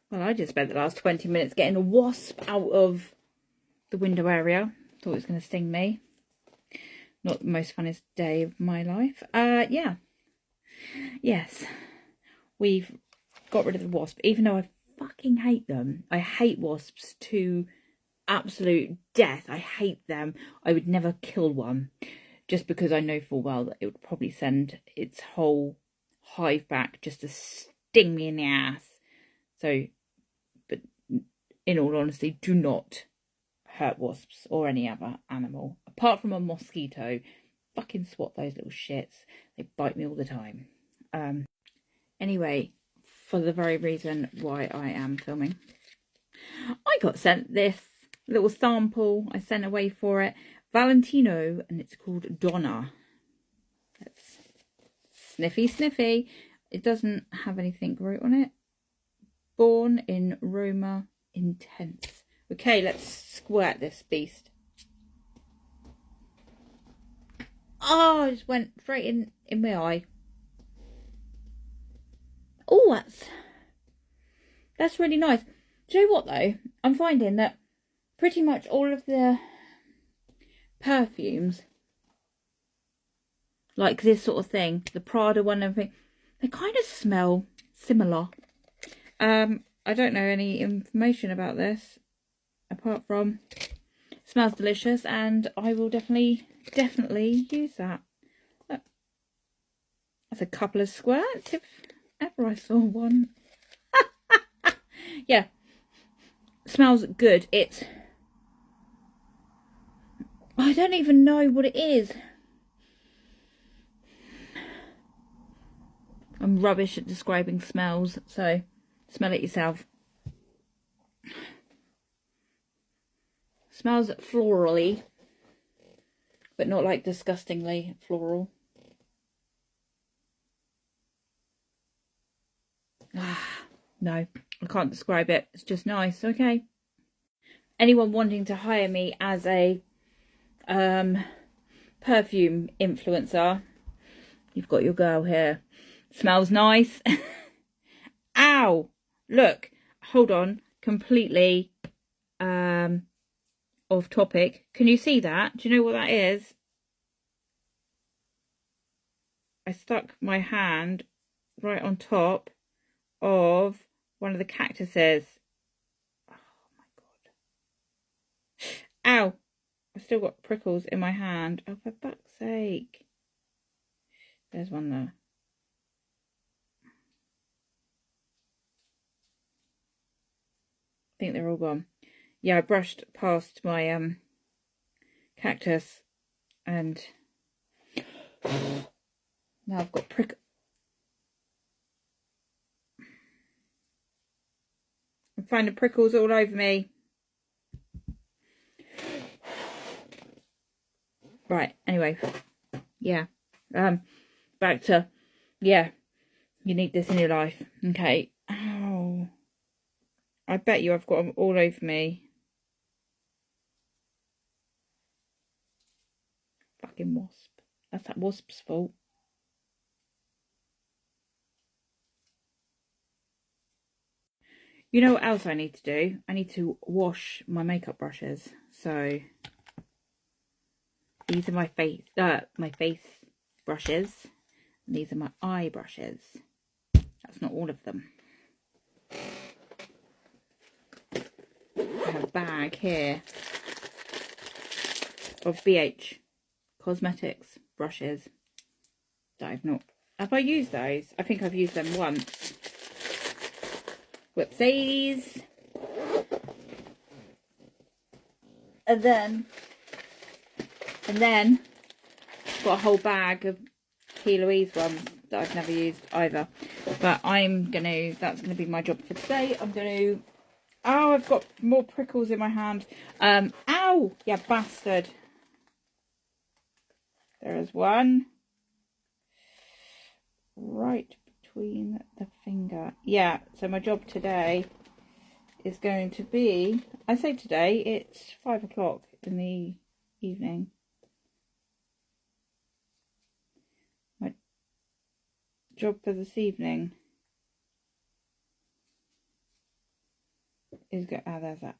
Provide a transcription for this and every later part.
Well, I just spent the last 20 minutes getting a wasp out of the window area. Thought it was going to sting me. Not the most funnest day of my life. Yeah. Yes. We've got rid of the wasp, even though I fucking hate them. I hate wasps to absolute death. I hate them. I would never kill one, just because I know full well that it would probably send its whole hive back just to sting me in the ass. So, but in all honesty, do not hurt wasps or any other animal. Apart from a mosquito, fucking swat those little shits. They bite me all the time. Anyway, for the very reason why I am filming, I got sent this little sample. I sent away for it. Valentino, and it's called Donna. It's sniffy, sniffy. It doesn't have anything wrote on it. Born in Roma Intense. Okay, let's squirt this beast. Oh, it just went straight in my eye. Oh, that's really nice. Do you know what though? I'm finding that pretty much all of the perfumes, like this sort of thing, the Prada one and everything, they kind of smell similar. I don't know any information about this apart from it smells delicious, and I will definitely use that. Look, that's a couple of squirts if ever I saw one. Yeah, smells good. I don't even know what it is. I'm rubbish at describing smells, so smell it yourself. Smells florally, but not like disgustingly floral. No, I can't describe it. It's just nice. Okay. Anyone wanting to hire me as a perfume influencer, you've got your girl here. Smells nice. Ow! Look, hold on. Completely off topic. Can you see that? Do you know what that is? I stuck my hand right on top of one of the cactuses. Oh my god. Ow! I've still got prickles in my hand. Oh, for fuck's sake. There's one there. I think they're all gone. Yeah, I brushed past my cactus and now I've got prickles. I'm finding prickles all over me. Right, anyway. Yeah. Back to, yeah, you need this in your life. Okay. Oh. I bet you I've got them all over me. Fucking wasp. That's that wasp's fault. You know what else I need to do? I need to wash my makeup brushes. So these are my face brushes. And these are my eye brushes. That's not all of them. I have a bag here of BH Cosmetics brushes that I've not... Have I used those? I think I've used them once. Whoopsies. And then got a whole bag of P. Louise ones that I've never used either. But that's gonna be my job for today. Oh, I've got more prickles in my hand. Ow! Yeah, bastard. There is one. Right between the finger. Yeah, so my job today is going to be, I say today, it's 5 o'clock in the evening. My job for this evening is there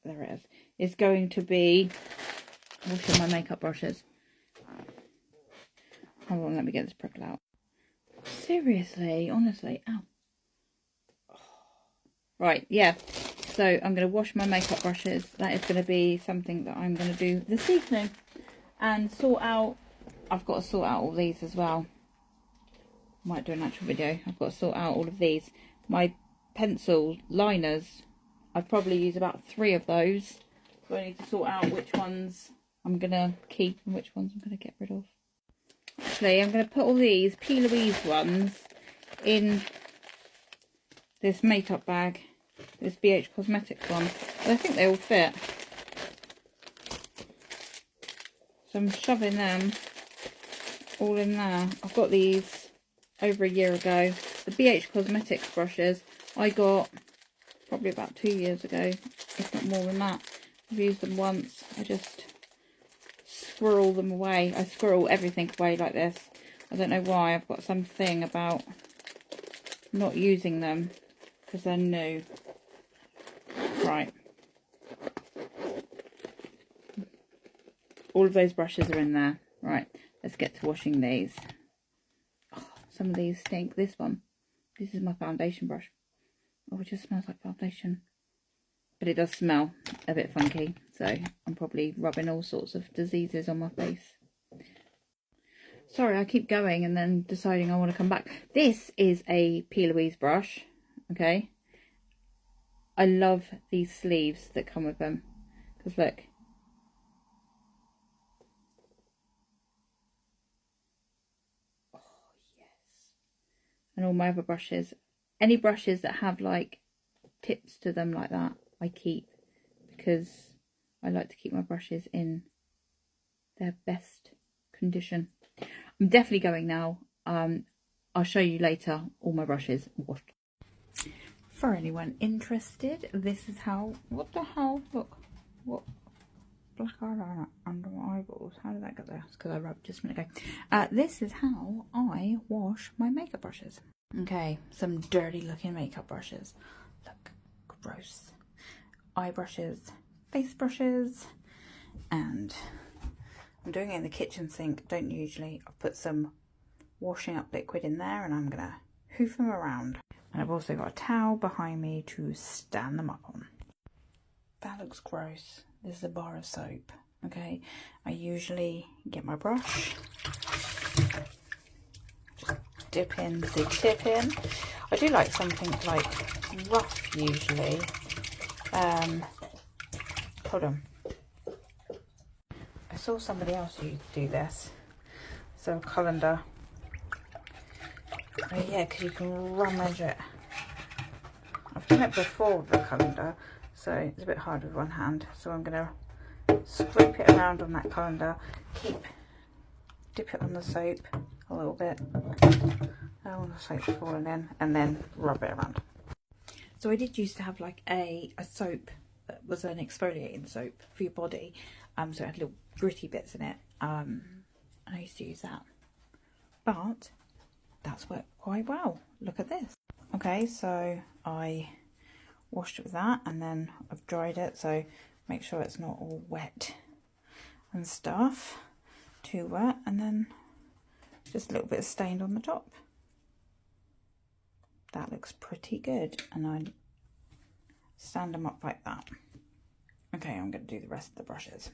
it is. Is going to be washing my makeup brushes. Hold on, let me get this prickle out. Seriously, honestly, ow. Right, yeah. So I'm going to wash my makeup brushes. That is going to be something that I'm going to do this evening. And sort out, I've got to sort out all these as well. Might do an actual video. I've got to sort out all of these. My pencil liners, I'd probably use about 3 of those. So I need to sort out which ones I'm going to keep and which ones I'm going to get rid of. Actually, I'm going to put all these P. Louise ones in this makeup bag. This BH Cosmetics one. But I think they all fit. So I'm shoving them all in there. I've got these over a year ago. The BH Cosmetics brushes I got probably about 2 years ago, if not more than that. I've used them once. I just squirrel them away. I squirrel everything away like this. I don't know why. I've got something about not using them because they're new. Right. All of those brushes are in there. Right. Let's get to washing these. Oh, some of these stink. This one. This is my foundation brush. Oh, it just smells like foundation. But it does smell a bit funky. So I'm probably rubbing all sorts of diseases on my face. Sorry, I keep going and then deciding I want to come back. This is a P. Louise brush. Okay. I love these sleeves that come with them. Because look. Oh, yes. And all my other brushes. Any brushes that have like tips to them like that, I keep. Because I like to keep my brushes in their best condition. I'm definitely going now. I'll show you later all my brushes washed. For anyone interested, this is how, what the hell, look, what, black eyeliner under my eyeballs, how did that get there? It's because I rubbed just a minute ago. This is how I wash my makeup brushes. Okay, some dirty looking makeup brushes, look, gross. Eye brushes, face brushes, and I'm doing it in the kitchen sink, don't usually. I've put some washing up liquid in there and I'm gonna hoof them around. And I've also got a towel behind me to stand them up on. That looks gross. This is a bar of soap, okay? I usually get my brush, just dip in the tip in. I do like something like rough usually. Hold on. I saw somebody else do this. So a colander. Oh yeah, because you can rummage it. I've done it before with the colander, so it's a bit hard with one hand. So I'm going to scrape it around on that colander, dip it on the soap a little bit. Oh, the soap's falling in, and then rub it around. So I did used to have like a soap that was an exfoliating soap for your body. So it had little gritty bits in it. And I used to use that. But that's worked quite well. Look at this. Okay, so I washed it with that and then I've dried it, so make sure it's not all wet and stuff, too wet, and then just a little bit of stained on the top. That looks pretty good, and I stand them up like that. Okay, I'm going to do the rest of the brushes.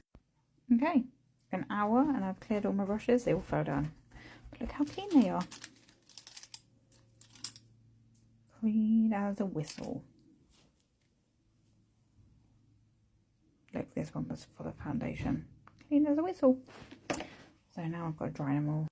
Okay, an hour and I've cleared all my brushes. They all fell down, but look how clean they are. Clean as a whistle. Look, this one was for the foundation. Clean as a whistle. So now I've got to dry them all.